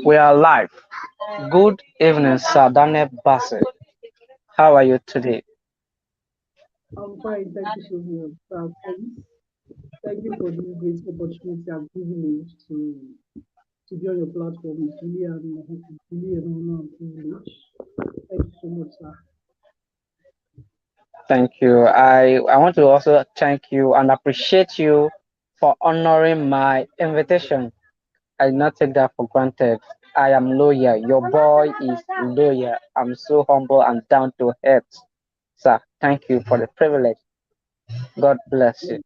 We are live. Good evening, Sir Daniel Bassett. How are you today? I'm fine, thank you so much. Thanks. Thank you for this great opportunity and privilege to be on your platform. It's really an honor and privilege. Thank you so much, sir. Thank you. I want to also thank you and appreciate you for honoring my invitation. I did not take that for granted. I am loyal. Your boy is loyal. I'm so humble and down to earth. Sir, thank you for the privilege. God bless you.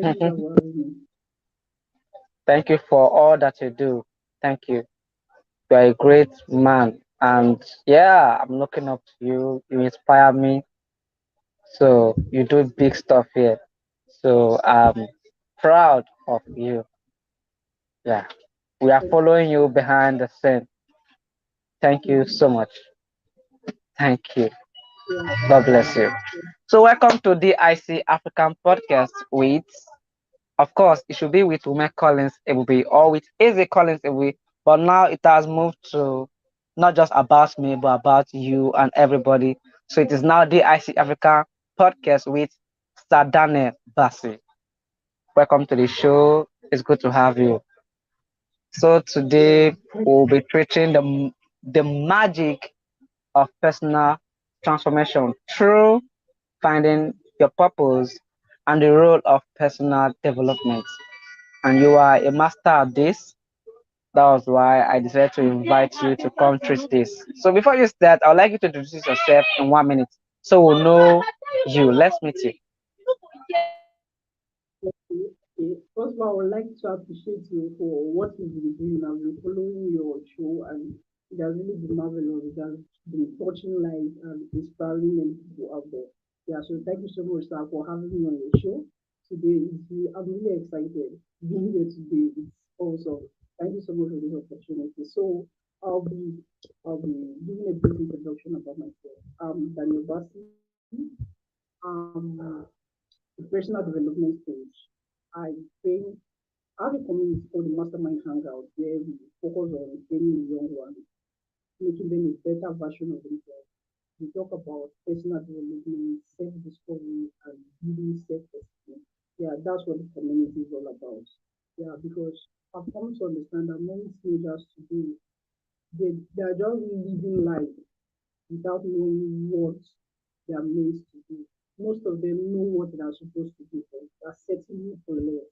Thank you, sir, for having me. Thank you for all that you do. Thank you. You are a great man. And yeah, I'm looking up to you. You inspire me. So you do big stuff here. So I'm proud of you. Yeah. We are Thank following you behind the scene. Thank you you. so much. Thank you. Yeah, God bless you. yeah. So welcome to the IC African podcast with, of course, it should be with Women Collins Ebubi or with Easy Collins Ebubi, but now it has moved to not just about me, but about you and everybody. So it is now the IC African podcast with Sadane Bassi. Welcome to the show. It's good to have you. So Yeah, today we'll be treating the magic of personal transformation through finding your purpose and the role of personal development. And you are a master at this. That was why I decided to invite you to come treat this. So before you start, I would like you to introduce yourself in 1 minute so we'll know you. Let's meet you. okay. Okay. First of all, I would like to appreciate you for what you've been doing. I've been following your show and it has really been marvelous. It has been touching lives and inspiring many people out there. Yeah, so thank you so much, sir, for having me on your show today. I'm really excited being here today. It's awesome. Thank you so much for this opportunity. So I'll be I'll be giving a brief introduction about myself. Daniel Bassi. Um, a personal development coach. I train I have a community called the Mastermind Hangout where we focus on training the young ones, making them a better version of themselves. We talk about personal development, self-discovery, and building self-esteem. Yeah, that's what the community is all about. Yeah, because I've come to understand that many teenagers today, they are just living life without knowing what they are meant to do. Most of them know what they are supposed to do, but they are settling for less.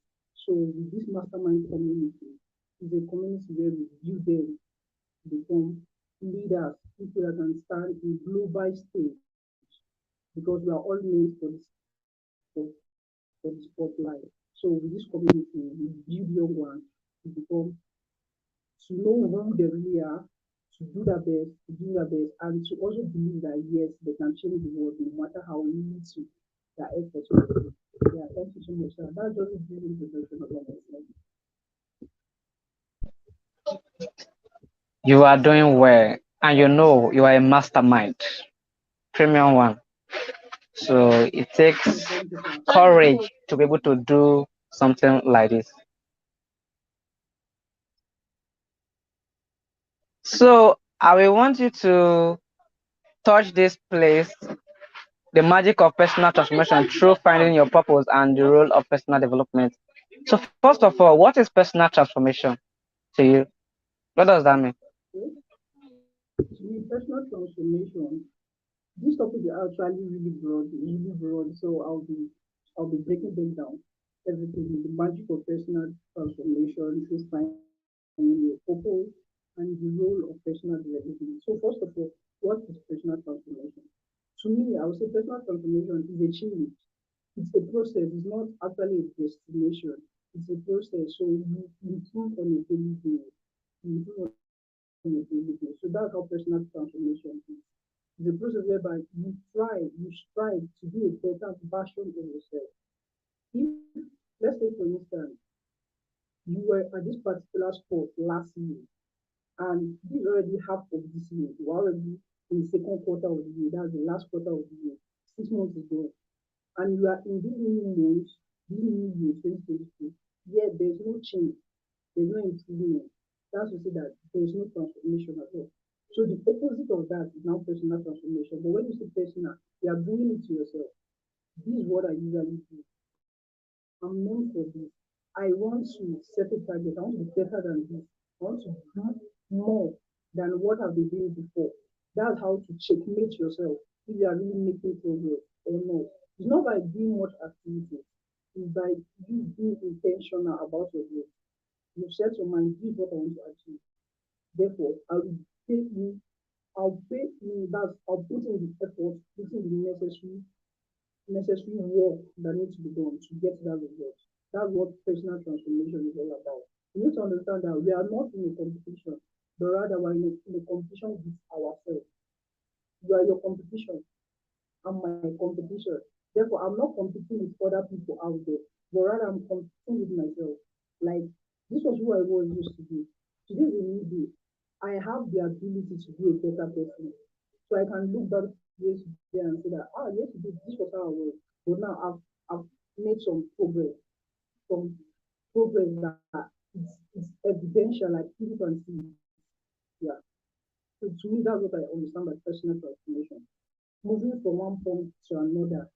So with this mastermind community, is a community where we view them to become leaders, people that can stand in global stage because we are all meant for the spotlight. So with this community, we build young ones to become to know who they really are, to do their best, and to also believe that yes, they can change the world no matter how little their efforts will be. Yeah, thank you so much, sir. That's just a brief introduction of myself. You are doing well, and you know you are a mastermind, premium one. So it takes Thank you, sir. courage to be able to do something like this. So I will want you to touch this place, the magic of personal transformation through finding your purpose and the role of personal development. So first of all, what is personal transformation to you? What does that mean? Okay. To me, personal transformation. This topic is actually really broad. So I'll be breaking them down. Everything, the magic of personal transformation, through finding your purpose, and the role of personal development. So first of all, what is personal transformation? To me, I would say personal transformation is a change. It's a process. It's not actually a destination. It's a process. So you improve on a daily basis. You improve on a daily basis. So that's how personal transformation is. It's a process whereby you strive to be a better version of yourself. If, let's say, for instance, you were at this particular sport last year, and this is already half of this year, you're already in the second quarter of the year, that's the last quarter of the year, 6 months is gone, and you are in this new month, in 2022, yet there's no change, there's no improvement. That's to say that there's no transformation at all. So the opposite of that is now personal transformation. But when you say personal, you are bringing it to yourself. This is what I usually do. I'm known for this. I want to set a target. I want to be better than this. I want to do more than what I've been doing before. That's how to checkmate yourself if you are really making progress or not. It's not by doing much activity, it's by you being intentional about your growth. You set your mind, this is what I want to achieve. Therefore, I will pay you, I'll put in the effort, put in the necessary work that needs to be done to get that result. That's what personal transformation is all about. You need to understand that we are not in a competition, but rather we're in a competition with ourselves. You are your competition. I'm my competition. Therefore, I'm not competing with other people out there, but rather I'm competing with myself. Like, this was who I was used to be. Today is a new day. I have the ability to be a better person. So I can look back yesterday and say that, yesterday this was how I was. But now I've made some progress that it's evidential, like people can see. Yeah. So to me, that's what I understand by personal transformation. Moving from one point to another,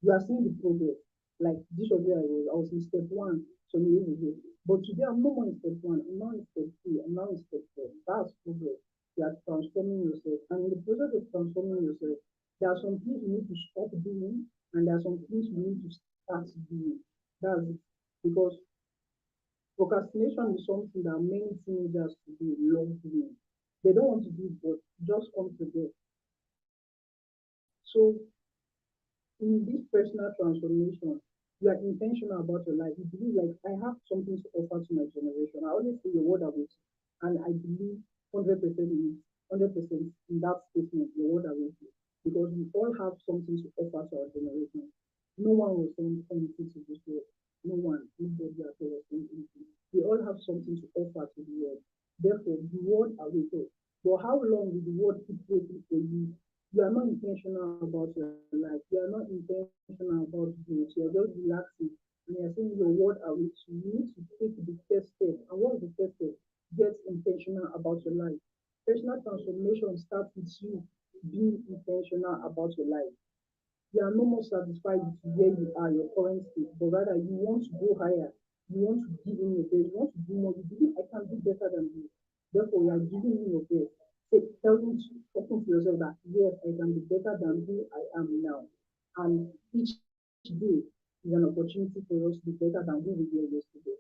you are seeing the progress. Like this was where I was in step one some years ago. But today I'm no more in step one, I'm now in step two, I'm now in step four. That's progress. You are transforming yourself. And in the process of transforming yourself, there are some things you need to stop doing and there are some things you need to start doing. That's it. Because procrastination is something that many teenagers today love doing. They don't want to do it, but just come to them. So in this personal transformation, you are intentional about your life. You believe like I have something to offer to my generation. I always say your word away, and I believe 100% in it, 100% in that statement, your word away, because we all have something to offer to our generation. No one was saying anything to this world. No one, nobody at all was saying anything. We all have something to offer to the world. Therefore, the word away. But how long will the word keep waiting for you? You are not intentional about your life. You are not intentional about growth. You are just relaxing and you are saying your word away. So you need to take the first step. And what is the first step? Get intentional about your life. Personal transformation starts with you being intentional about your life. You are no more satisfied with where you are, your current state, but rather you want to go higher. You want to give in your best. You want to do more. You believe I can do better than you. Therefore, you are giving in your best. Telling, talking to yourself that yes, I can be better than who I am now. And each day is an opportunity for us to be better than who we were yesterday.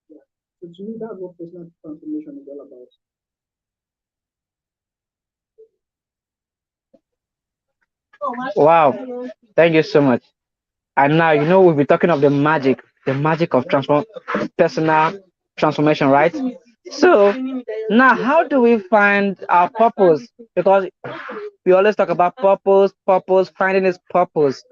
Yeah. So to me, that's what personal transformation is all about. Wow, thank you so much. And now we'll be talking of the magic of personal transformation, right? So now, how do we find our purpose? Because we always talk about purpose, finding its purpose.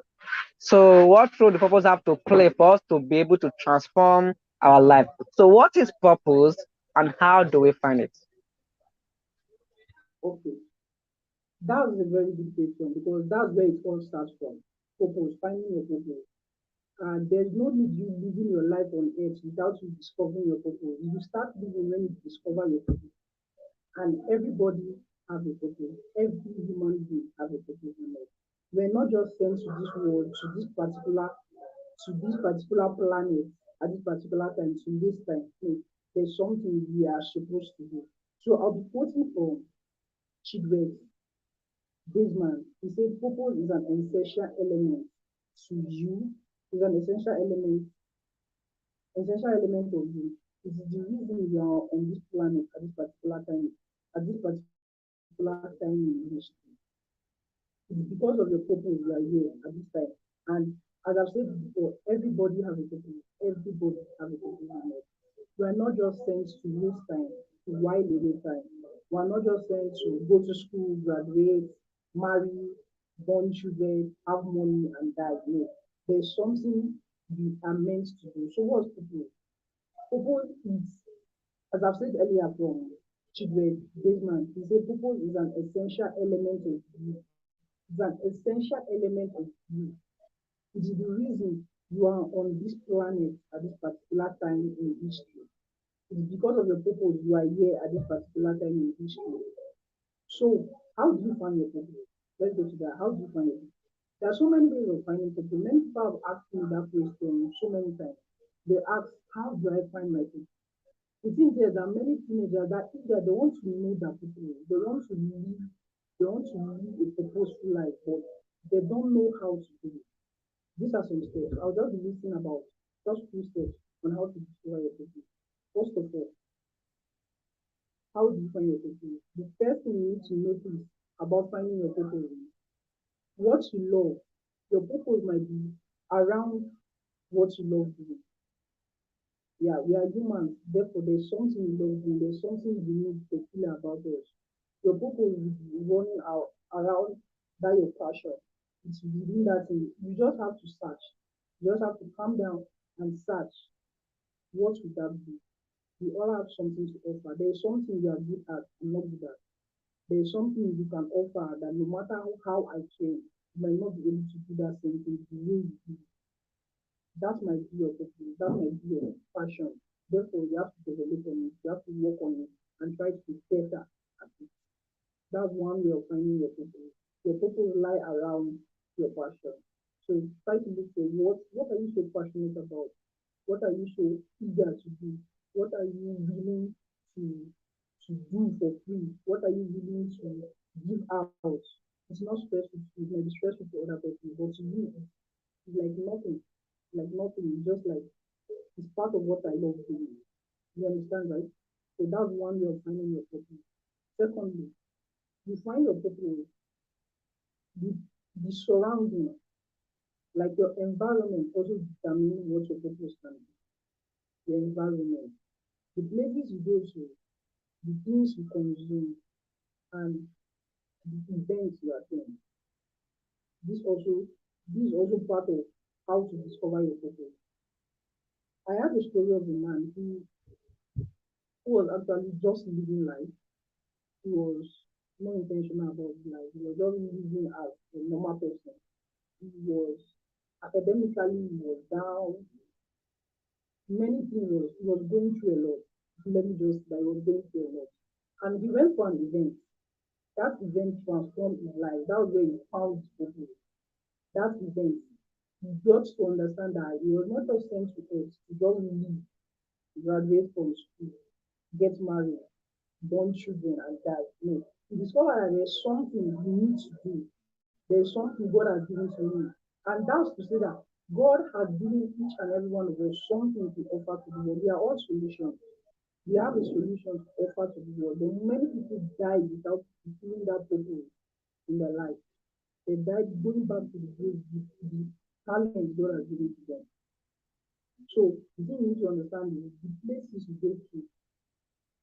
So, what role do purpose have to play for us to be able to transform our life? So, what is purpose, and how do we find it? Okay, that's a very good question because that's where it all starts from. Purpose, finding your purpose. And there's no need you living your life on earth without you discovering your purpose. You start living when you discover your purpose. And everybody has a purpose. Every human being has a purpose in life. We're not just sent to this world, to this particular planet at this particular time, to this time. No, there's something we are supposed to do. So I'll be quoting from Chidwell Brisman. He said purpose is an essential element to you, is an essential element of you. It is the reason you are on this planet at this particular time in history. It's because of your purpose you are here at this time. And as I've said before, everybody has a purpose. Everybody has a purpose in life. We are not just sent to waste time, to while away time. We are not just sent to go to school, graduate, marry, born children, have money, and die. No, there's something we are meant to do. So what's purpose? Purpose is, as I've said earlier from Chidwell Baseman, he said purpose is an essential element of you. It's an essential element of you. It is the reason you are on this planet at this particular time in history. It's because of your purpose you are here at this particular time in history. So, how do you find your purpose? Let's go to that. How do you find it? There are so many ways of finding purpose. Many people have asked me that question so many times. They ask, how do I find my purpose? The thing is that many teenagers that either they want to know their purpose, they want to live a purposeful life, but they don't know how to do it. These are some steps. I'll just be listing about just two steps on how to discover your purpose. First of all, how do you find your purpose? The first thing you need to notice about finding your purpose is what you love. Your purpose might be around what you love doing. Yeah, we are humans, therefore there's something we love doing, there's something unique, peculiar about us. Your purpose is running out around that your passion. It's within that thing. You just have to search. You just have to calm down and search. What would that be? We all have something to offer. There is something you are good at and not good at. There is something you can offer that no matter how I train, you might not be able to do that same thing the way you do. That might be your purpose, that might be your passion. Therefore, you have to develop on it, you have to work on it and try to be better at it. That's one way of finding your purpose. Your purpose lie around your passion. So try to look for what are you so passionate about? What are you so eager to do? What are you willing to do for free? What are you willing to give out? It's not stressful. It may be stressful for other people, but to you, it's like nothing. Like nothing. Just like it's part of what I love doing. You understand, right? So that's one way of finding your purpose. Secondly, you find your purpose, the surrounding, like your environment also determines what your purpose can be. Your environment, the places you go to, the things you consume, and the events you attend. This also this is also part of how to discover your purpose. I have a story of a man who was actually just living life. He was not intentional about his life. He was just living as a normal person. He was academically he was down. Many things he was going through a lot. Let me just that he was going through a lot. And he went for an event. That event transformed his life. That was where he found his purpose. That event, he got to understand that he was not just sent to earth to just live, graduate from school, get married, born children, and die. No. He discovered that there's something you need to do. There's something God has given to you. And that's to say that God has given each and every one of us something to offer to the world. We are all solutions. We have a solution to offer to the world. But many people die without fulfilling that purpose in their life. They died going back to the grave with the talent God has given to them. So the thing you need to understand is the places you go to,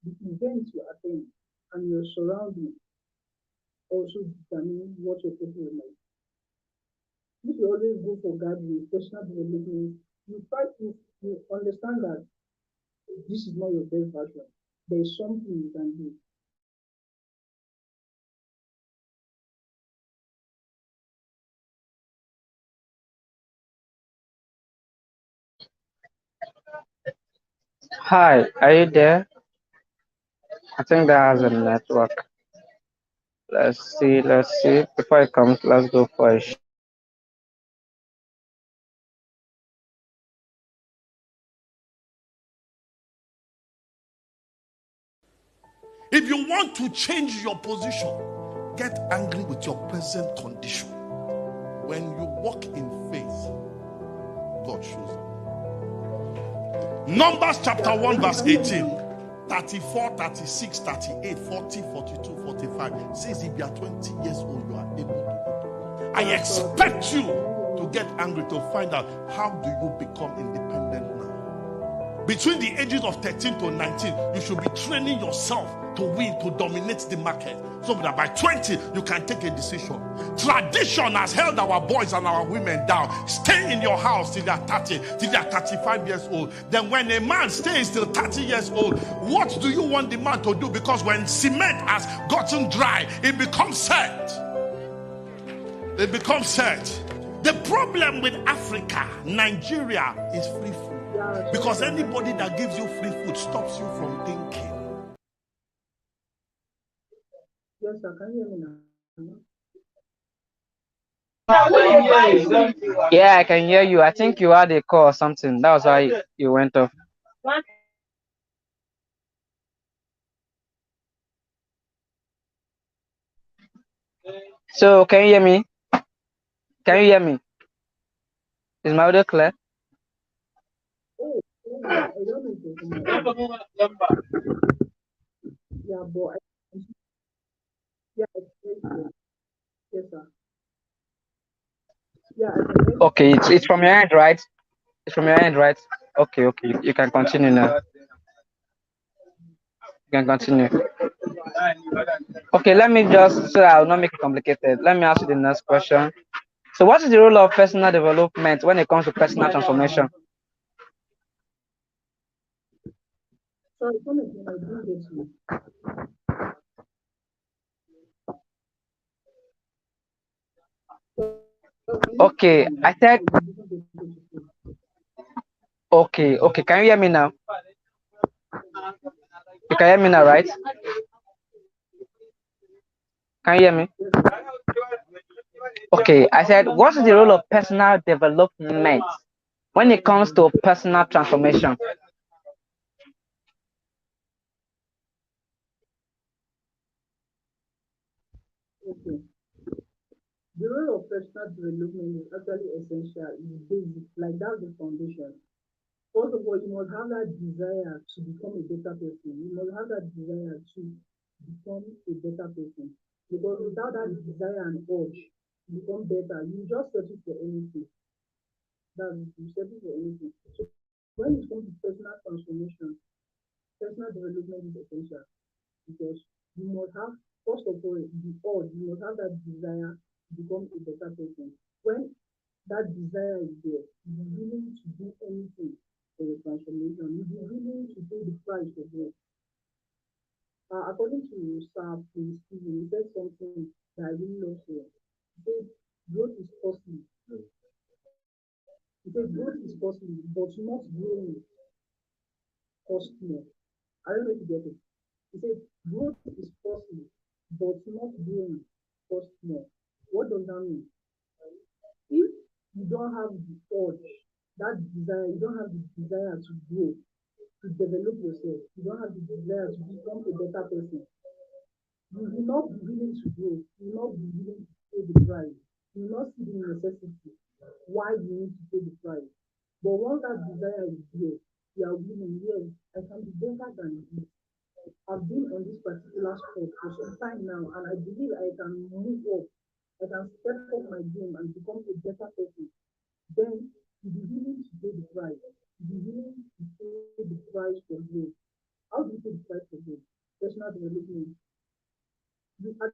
the events you attend, and your surroundings also determine what your purpose is like. If you always go for guidance, personal development, you understand that this is not your best version. There is something you can do. Hi, are you there? I think that has a network. Let's see. Before it comes, let's go for a If you want to change your position, get angry with your present condition. When you walk in faith, God shows up. Numbers chapter 1 verse 18, 34, 36, 38, 40, 42, 45 says if you are 20 years old, you are able to go. I expect you to get angry to find out how do you become independent now. Between the ages of 13 to 19, you should be training yourself to win, to dominate the market, so that by 20, you can take a decision. Tradition has held our boys and our women down. Stay in your house till they are 30, till they are 35 years old. Then when a man stays till 30 years old, what do you want the man to do? Because when cement has gotten dry, it becomes set. It becomes set. The problem with Africa, Nigeria, is free food. Yeah, Because anybody that gives you free food stops you from thinking. yes, sir. Can you hear me now? Yeah, I can hear you. I think you had a call or something. That was why you went off. So, can you hear me? Can you hear me? Is my audio clear? Oh, I don't know if it's my yeah, but yeah, it's very clear. Yes, sir. Yeah, I can hear you. Okay, it's from your end, right? It's from your end, right? Okay, you can continue now. You can continue. Okay, let me just, so I'll not make it complicated. Let me ask you the next question. So, what is the role of personal development when it comes to personal transformation? Sorry, come again. I didn't get you. Okay, I said, okay. Can you hear me now? You can hear me now, right? Can you hear me? Okay, I said, what is the role of personal development when it comes to personal transformation? Okay. The role of personal development is actually essential, is basic, like that's the foundation. First of all, you must have that desire to become a better person. You must have that desire to become a better person. Because without that desire and urge to become better, you just settle for anything. That you settle for anything. So when it comes to personal transformation, personal development is essential because you must have, first of all, the urge, you must have that desire to become a better person. When that desire is there, you be willing to do anything for the transformation. You be willing to pay the price for growth. According to Sir Prince Stephen, he said something that I really love here. He said, growth is possible. He said, growth is possible, but not growing costs more. I don't know if you get it. He said, growth is possible, but not growing costs more. What does that mean? If you don't have the urge, that desire, you don't have the desire to grow, to develop yourself, you don't have the desire to become a better person, you will not be willing to grow, you will not be willing to pay the price, you will not see the necessity why you need to pay the price. But once that desire is there, you are willing, yes, I can be better than this. I've been on this particular spot for some time now, and I believe I can move up. I can step up my game and become a better person. Then you be willing to pay the price. You be willing to pay the price for growth. How do you pay the price for growth? Personal development. You are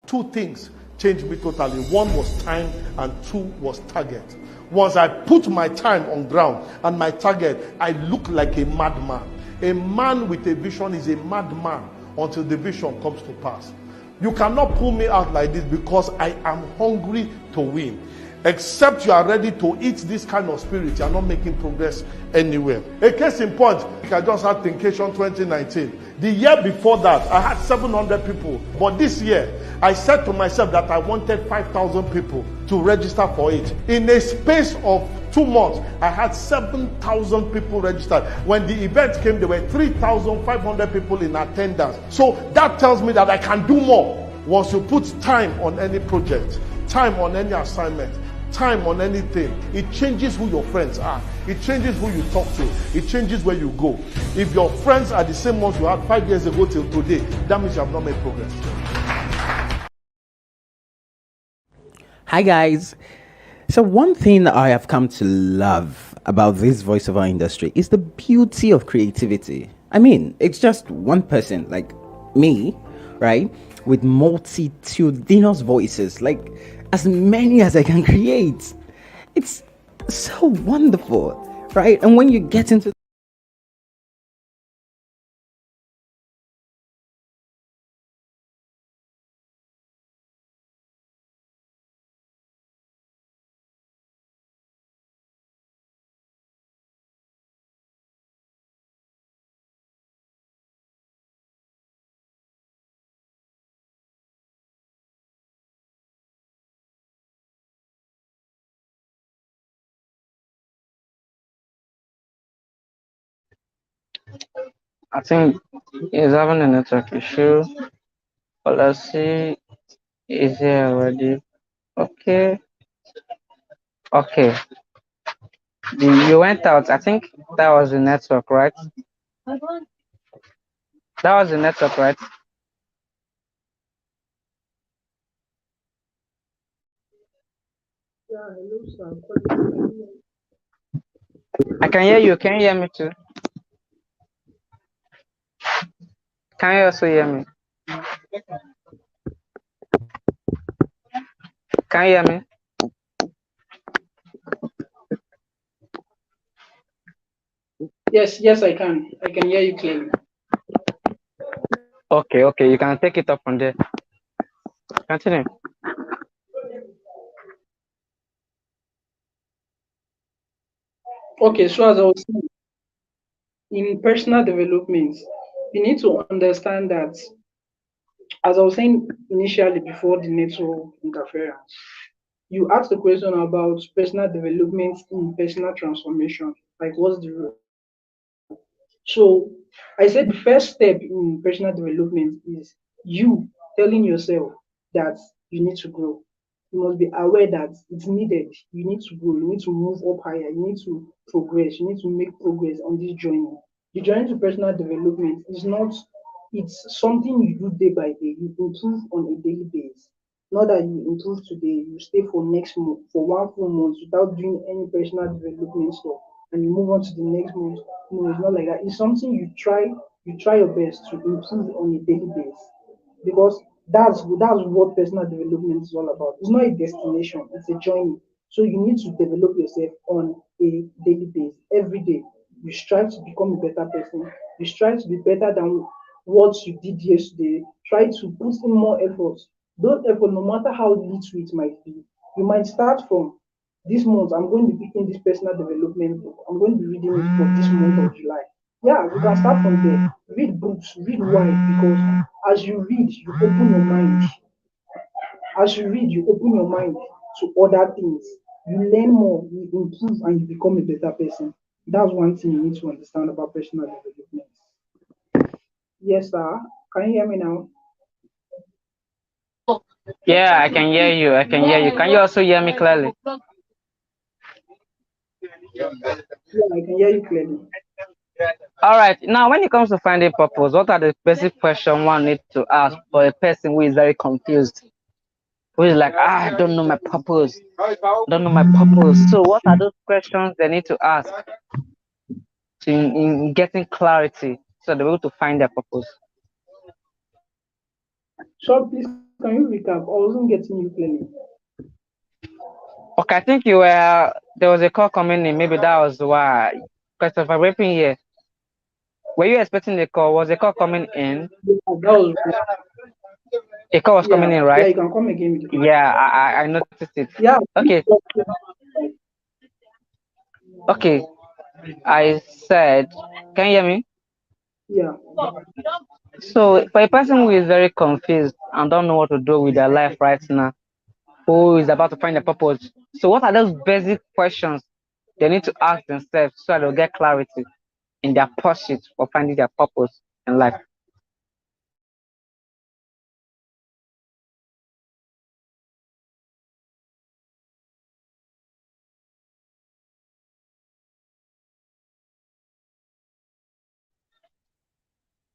Two things changed me totally. One was time and two was target. Once I put my time on ground and my target, I look like a madman. A man with a vision is a madman until the vision comes to pass. You cannot pull me out like this because I am hungry to win. Except you are ready to eat this kind of spirit, you are not making progress anywhere. A case in point, I just had Thinkation 2019. The year before that, I had 700 people. But this year, I said to myself that I wanted 5,000 people to register for it. In a space of 2 months, I had 7,000 people registered. When the event came, there were 3,500 people in attendance. So that tells me that I can do more. Once you put time on any project, time on any assignment, time on anything, it changes who your friends are. It changes who you talk to. It changes where you go. If your friends are the same ones you had 5 years ago till today, that means you have not made progress. Hi guys. So one thing I have come to love about this voiceover industry is the beauty of creativity. I mean, it's just one person like me, right? With multitudinous voices, like as many as I can create. It's So wonderful, right? And when you get into I think he's having a network issue. But let's see. Is he already? Okay. Okay. You went out. I think that was the network, right? That was the network, right? Yeah, hello, sir. I can hear you. Can you hear me too? Can you also hear me? Can you hear me? Yes, yes, I can. I can hear you clearly. Okay, okay. You can take it up from there. Continue. Okay, so as I was saying, in personal development, you need to understand that, as I was saying initially before the network interference, you asked the question about personal development in personal transformation. Like, what's the role? So, I said the first step in personal development is you telling yourself that you need to grow. You must be aware that it's needed. You need to grow. You need to move up higher. You need to progress. You need to make progress on this journey. The journey to personal development is not, it's something you do day by day. You improve on a daily basis. Not that you improve today, you stay for next month, for one full month without doing any personal development stuff, and you move on to the next month. No, it's not like that. It's something you try your best to improve on a daily basis, because that's what personal development is all about. It's not a destination, it's a journey. So you need to develop yourself on a daily basis. Every day, you strive to become a better person. You strive to be better than what you did yesterday. Try to put in more effort. Those effort, no matter how little it might be, you might start from this month. I'm going to be picking this personal development book. I'm going to be reading it for this month of July. Yeah, you can start from there. Read books, read wide, because as you read, you open your mind. As you read, you open your mind to other things. You learn more, you improve, and you become a better person. That's one thing you need to understand about personal development. Yes, sir. Can you hear me now? Yeah, I can hear you. I can hear you. Can you also hear me clearly? Yeah, I can hear you clearly. All right. Now, when it comes to finding purpose, what are the basic questions one needs to ask for a person who is very confused? Who is like, I don't know my purpose. Don't know my purpose. So, what are those questions they need to ask to in getting clarity so they're able to find their purpose? So please, can you recap? I wasn't getting you clearly. Okay, I think you were there was a call coming in. Maybe that was why. Christopher Rapping here. Were you expecting the call? Was the call coming in? Yeah, that was, A call was coming yeah, in, yeah. right? You can come again with the question. Yeah, I noticed it. Yeah. Okay, okay. I said, can you hear me? Yeah. So for a person who is very confused and don't know what to do with their life right now, who is about to find a purpose, so what are those basic questions they need to ask themselves so that they'll get clarity in their pursuit for finding their purpose in life?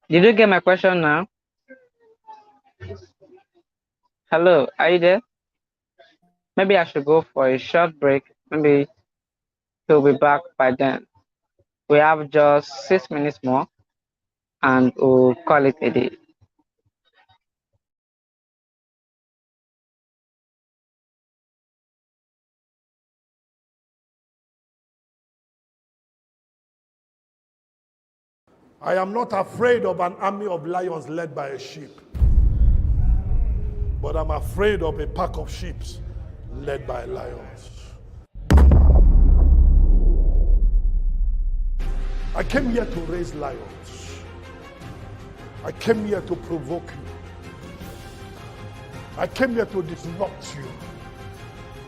Did you get my question now? Hello, are you there? Maybe I should go for a short break. Maybe he'll be back by then. We have just 6 minutes more and we'll call it a day. I am not afraid of an army of lions led by a sheep, but I'm afraid of a pack of sheep led by lions. I came here to raise lions. I came here to provoke you. I came here to disrupt you.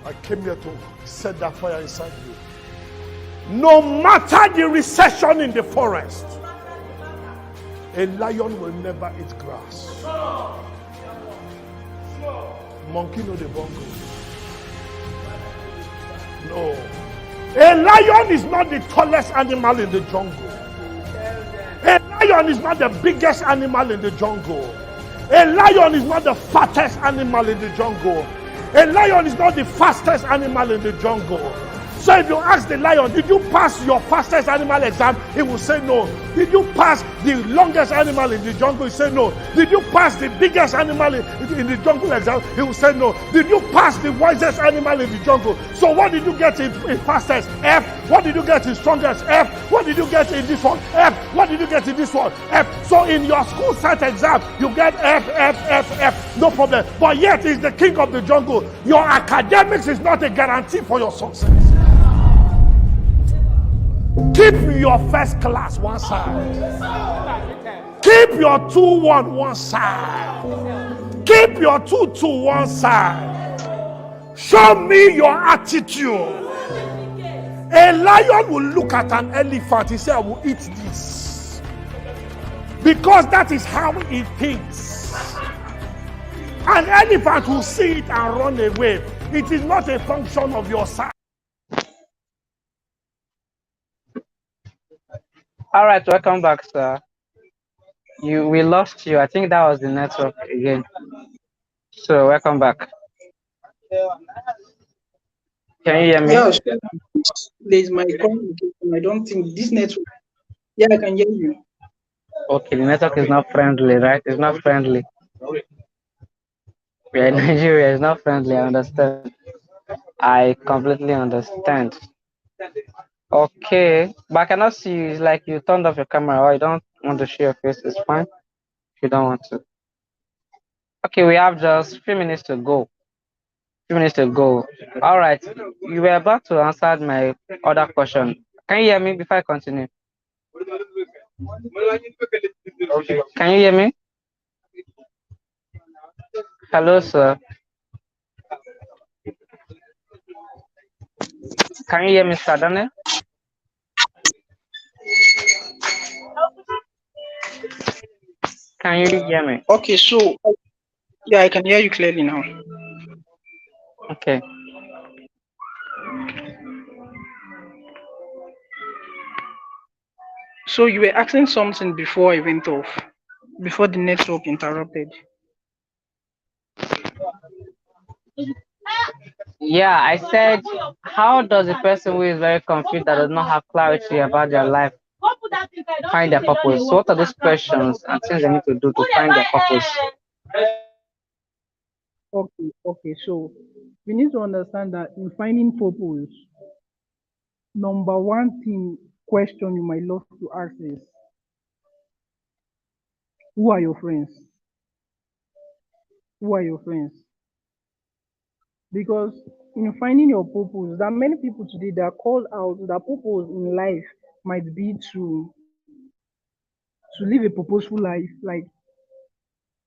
I came here to set that fire inside you. No matter the recession in the forest, a lion will never eat grass. Monkey know the bongo. No. A lion is not the tallest animal in the jungle. A lion is not the biggest animal in the jungle. A lion is not the fattest animal in the jungle. A lion is not the fastest animal in the jungle. So if you ask the lion, did you pass your fastest animal exam? He will say no. Did you pass the longest animal in the jungle? He will say no. Did you pass the biggest animal in the jungle exam? He will say no. Did you pass the wisest animal in the jungle? So what did you get in fastest? F. What did you get in strongest? F. What did you get in this one? F. What did you get in this one? F. So in your school set exam, you get F, F, F, F. No problem. But yet he's the king of the jungle. Your academics is not a guarantee for your success. Keep your first class one side. Keep your 2-1 one side. Keep your 2-2 one side. Show me your attitude. A lion will look at an elephant. He said, I will eat this. Because that is how he thinks. An elephant will see it and run away. It is not a function of your size. All right, welcome back, sir. We lost you. I think that was the network again. So welcome back. Can you hear me? Yeah, sure. There's my communication. I don't think this network. Yeah, I can hear you. Okay, the network is not friendly, right? It's not friendly. We are in Nigeria. It's not friendly. I understand. I completely understand. Okay, but I cannot see you. It's like you turned off your camera or you don't want to show your face. It's fine if you don't want to. Okay, we have just 3 minutes to go. 3 minutes to go. All right, you were about to answer my other question. Can you hear me before I continue? Can you hear me? Hello, sir. Can you hear me, Mr. Daniel? Can you hear me? Okay, so yeah, I can hear you clearly now. Okay. So you were asking something before I went off, before the network interrupted. Yeah, I said, how does a person who is very confused that does not have clarity about their life find their purpose? So what are those questions and things they need to do to find their purpose? Okay. So we need to understand that in finding purpose, number one question you might love to ask is, who are your friends? Who are your friends? Because in finding your purpose, there are many people today that are called out that purpose in life might be to live a purposeful life, like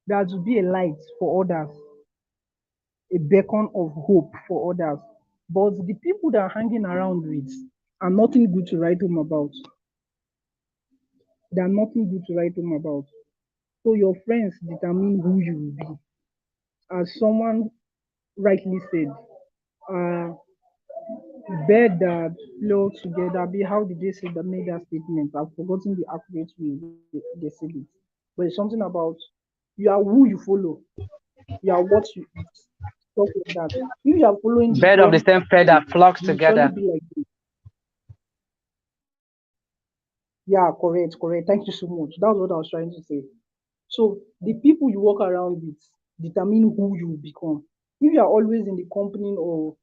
that to be a light for others, a beacon of hope for others. But the people that are hanging around with are nothing good to write home about. They are nothing good to write home about. So your friends determine who you will be. As someone rightly said, bird that flow together. How did they say that made that statement? I've forgotten the accurate way they said it. But it's something about you are who you follow. You are what you eat. Stuff like that. If you are following the Bird of the same feather flocks you together. be like this. Yeah, correct. Thank you so much. That's what I was trying to say. So the people you walk around with determine who you will become. If you are always in the company of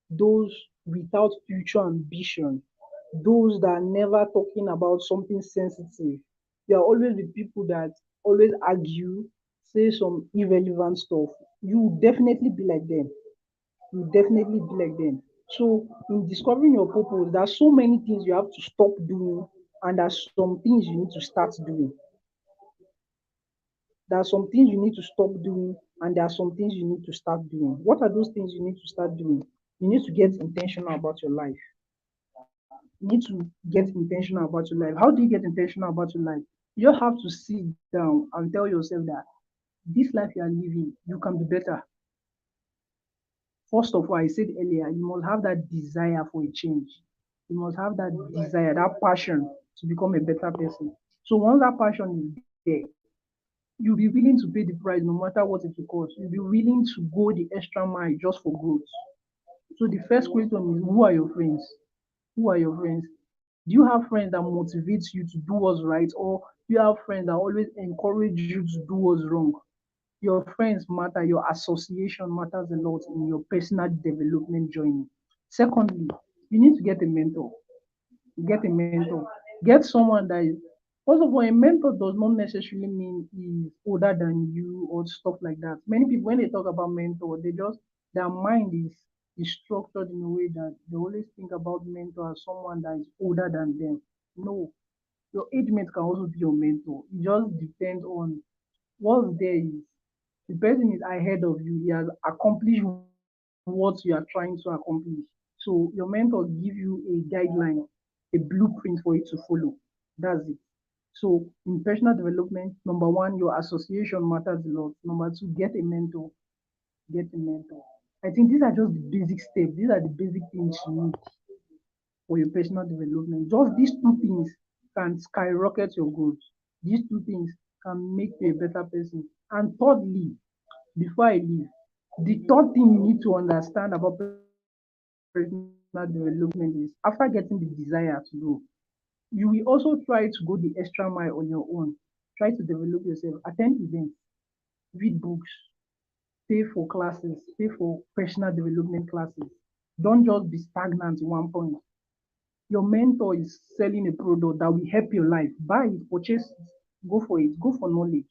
those without future ambition, those that are never talking about something sensitive, You are always with people that always argue, say some irrelevant stuff. You definitely be like them. You definitely be like them. So in discovering your purpose, there are so many things you have to stop doing, and there's some things you need to start doing. There are some things you need to stop doing, and there are some things you need to start doing. What are those things you need to start doing? You need to get intentional about your life. You need to get intentional about your life. How do you get intentional about your life? You just have to sit down and tell yourself that this life you are living, you can be better. First of all, I said earlier, you must have that desire for a change. You must have that desire, that passion to become a better person. So once that passion is there, you'll be willing to pay the price no matter what it will cost. You'll be willing to go the extra mile just for growth. So the first question is, who are your friends? Who are your friends? Do you have friends that motivate you to do what's right, or do you have friends that always encourage you to do what's wrong? Your friends matter, your association matters a lot in your personal development journey. Secondly, you need to get a mentor. Get a mentor. Get someone that is, first of all, a mentor does not necessarily mean he's older than you or stuff like that. Many people, when they talk about mentor, they just, their mind is structured in a way that they always think about mentor as someone that is older than them. No, your age mate can also be your mentor. It just depends on what's there is the person is ahead of you. He has accomplished what you are trying to accomplish. So your mentor give you a guideline, a blueprint for you to follow. That's it. So in personal development, number one, your association matters a lot. Number two, get a mentor. Get a mentor. I think these are just the basic steps. These are the basic things you need for your personal development. Just these two things can skyrocket your growth. These two things can make you a better person. And thirdly, before I leave, the third thing you need to understand about personal development is after getting the desire to grow, you will also try to go the extra mile on your own. Try to develop yourself, attend events, read books, pay for classes, pay for personal development classes. Don't just be stagnant in one point. Your mentor is selling a product that will help your life. Buy it, purchase it, go for it, go for knowledge,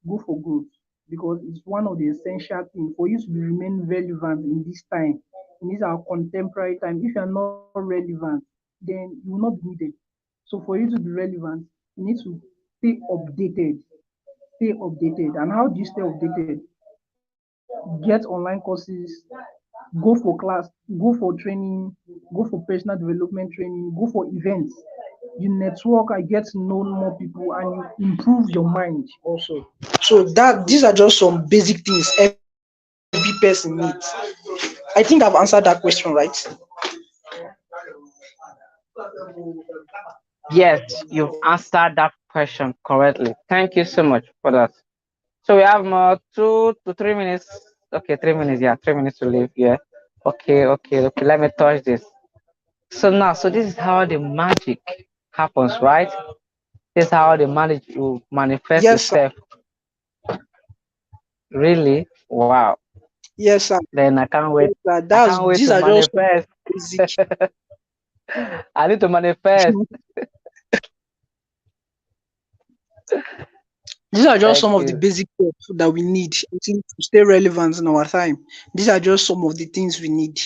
go for growth. Because it's one of the essential things for you to remain relevant in this time, in this our contemporary time. If you are not relevant, then you will not be needed. So for you to be relevant, you need to stay updated. Stay updated. And how do you stay updated? Get online courses, go for class, go for training, go for personal development training, go for events. You network and get to know more people and you improve your mind also. So that these are just some basic things every person needs. I think I've answered that question, right? Yes, you've answered that question correctly. Thank you so much for that. So we have 2 to 3 minutes. Okay, 3 minutes. Yeah, 3 minutes to leave. Yeah. Okay, okay, okay. Let me touch this. So now, so this is how the magic happens, right? This is how the magic will manifest Yes, sir. itself. Really? Wow. Yes, sir. Then I can't wait. Yes, sir. I That's can't wait these to are just some manifest. basic. I need to manifest. These are just Thank some of the you. basic steps that we need, I think, to stay relevant in our time. These are just some of the things we need.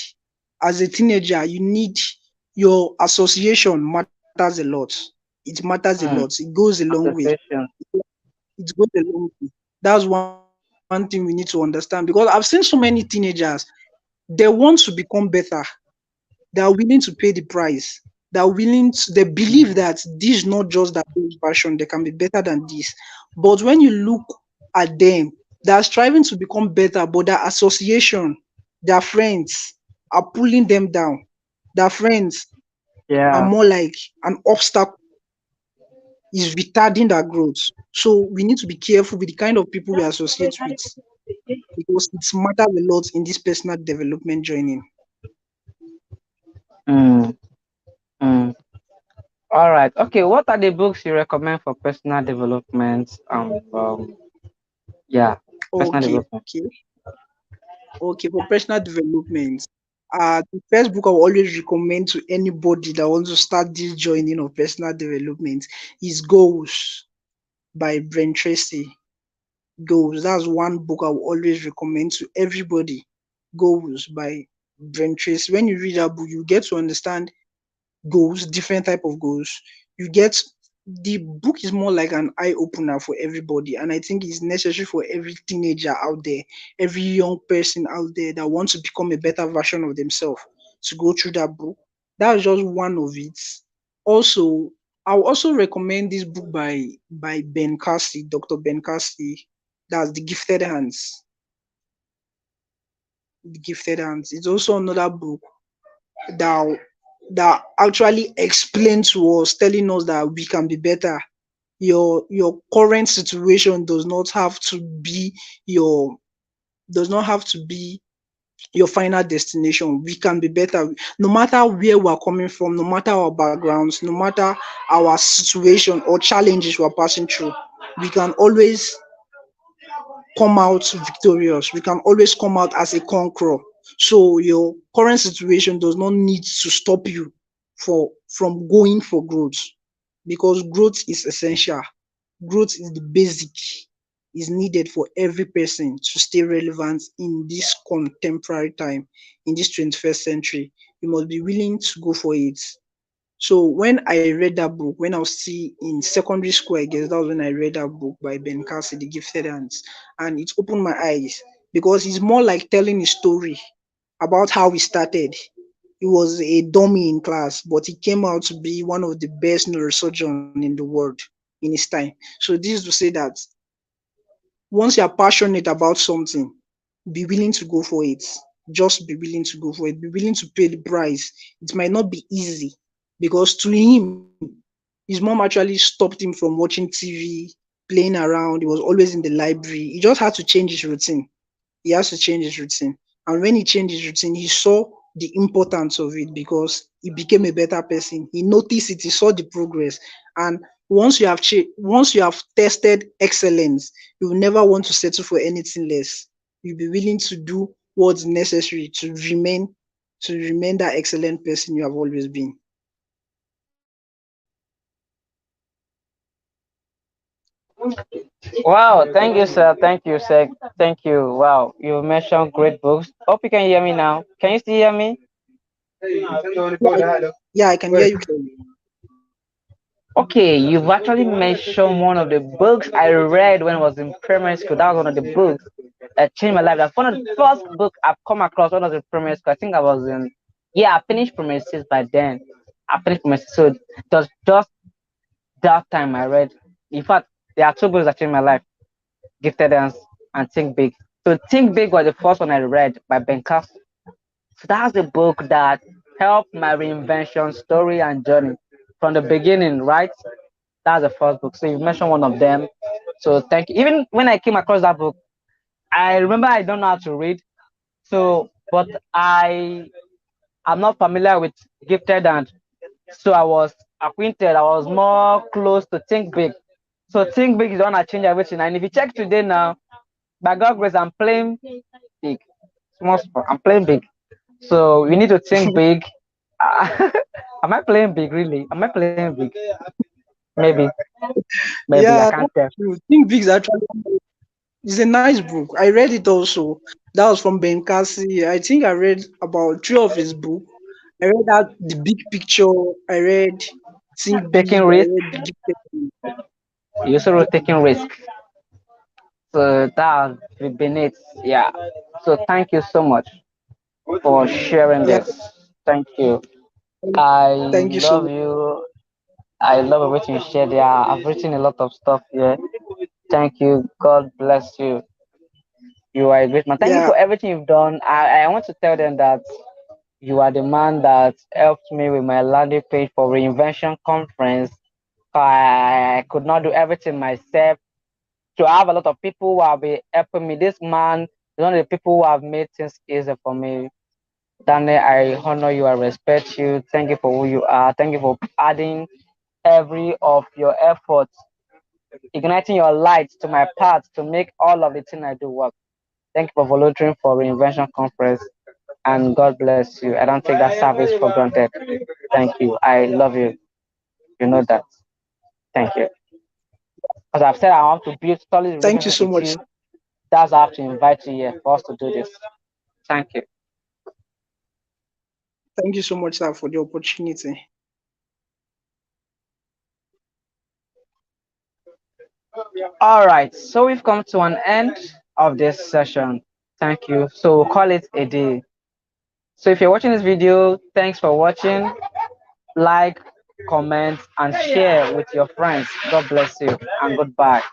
As a teenager, you need your association matters a lot. It matters a lot. Hmm. It goes a long way. Association. It goes a long way. That's one thing we need to understand because I've seen so many teenagers, they want to become better. They are willing to pay the price. They believe that this is not just their own passion, they can be better than this. But when you look at them, they are striving to become better, but their association, their friends are pulling them down. Their friends are Yeah. more like an obstacle, is retarding their growth. So we need to be careful with the kind of people we associate with because it matters a lot in this personal development journey. Hmm. Hmm. All right. Okay. What are the books you recommend for personal development? Yeah, personal Okay, development. okay, for personal development. The first book I will always recommend to anybody that wants to start this journey of personal development is Goals. by Brent Tracy. Goals. That's one book I will always recommend to everybody. Goals by Brent Tracy. When you read that book, you get to understand goals, different type of goals. You get the book is more like an eye opener for everybody, and I think it's necessary for every teenager out there, every young person out there that wants to become a better version of themselves to go through that book. That's just one of it. Also, I'll also recommend this book by Ben Carson, Dr. Ben Carson. That's The Gifted Hands. The Gifted Hands. It's also another book that that actually explains to us, telling us that we can be better. Your current situation does not have to be your does not have to be your final destination. We can be better no matter where we're coming from, no matter our backgrounds, no matter our situation or challenges we're passing through. We can always come out victorious. We can always come out as a conqueror. So your current situation does not need to stop you from going for growth, because growth is essential. Growth is the basic, is needed for every person to stay relevant in this contemporary time, in this 21st century. You must be willing to go for it. So when I read that book, when I was still in secondary school, I guess that was when I read that book by Ben Carson, The Gifted Hands, and it opened my eyes because it's more like telling a story about how he started. He was a dummy in class, but he came out to be one of the best neurosurgeons in the world in his time. So this is to say that once you are passionate about something, be willing to go for it. Just be willing to go for it. Be willing to pay the price. It might not be easy, because to him, his mom actually stopped him from watching TV, playing around. He was always in the library. He just had to change his routine. He has to change his routine. And when he changed his routine, he saw the importance of it because he became a better person. He noticed it, he saw the progress. And once you have tested excellence, you will never want to settle for anything less. You'll be willing to do what's necessary to remain that excellent person you have always been. Wow, thank you, sir. Thank you, sir. Thank you. Wow, you mentioned great books. Hope you can hear me now. Can you still hear me? Yeah, I can hear you clearly. Okay, you've actually mentioned one of the books I read when I was in primary school. That was one of the books that changed my life. That's one of the first books I've come across when I was in primary school. I think I was in, yeah, I finished primary six by then. I finished primary six. So it was just that time I read. In fact, there are two books that changed my life: Gifted Hands and Think Big. So Think Big was the first one I read by Ben Carson. So that's the book that helped my reinvention story and journey from the beginning, right? That's the first book. So you mentioned one of them. So thank you. Even when I came across that book, I remember I don't know how to read. So, but I'm not familiar with Gifted and so I was acquainted. I was more close to Think Big. So Think Big is the one that changed everything. And if you check today now, by God grace, I'm playing big. Small sport. I'm playing big. So we need to think big. Am I playing big really? Am I playing big? Maybe. Maybe I Yeah, can't that's tell. true. Think Big is actually it's a nice book. I read it also. That was from Ben Cassie. I think I read about three of his book. I read that The Big Picture. I read Think Taking Big. I risk. read Gifted. You also wrote taking risk. So that's been it. Yeah. So thank you so much for sharing Yeah, this. Thank you. I thank you so love much. you. I love everything you shared. Yeah, I've written a lot of stuff here. Thank you. God bless you. You are a great man. Thank you Yeah, for everything you've done. I want to tell them that you are the man that helped me with my landing page for reinvention conference. I could not do everything myself. To have a lot of people who have been helping me. This man is one of the people who have made things easier for me. Daniel, I honor you. I respect you. Thank you for who you are. Thank you for adding every of your efforts, igniting your light to my path to make all of the things I do work. Thank you for volunteering for Reinvention Conference, and God bless you. I don't take that service for granted. Thank you. I love you. You know that. Thank you. As I've said, I want to build solid Thank you relationship so with much. you. That's why I have to invite you here for us to do this. Thank you. Thank you so much, sir, for the opportunity. All right, so we've come to an end of this session. Thank you. So we'll call it a day. So if you're watching this video, thanks for watching. Like, comment, and share with your friends. God bless you, and goodbye.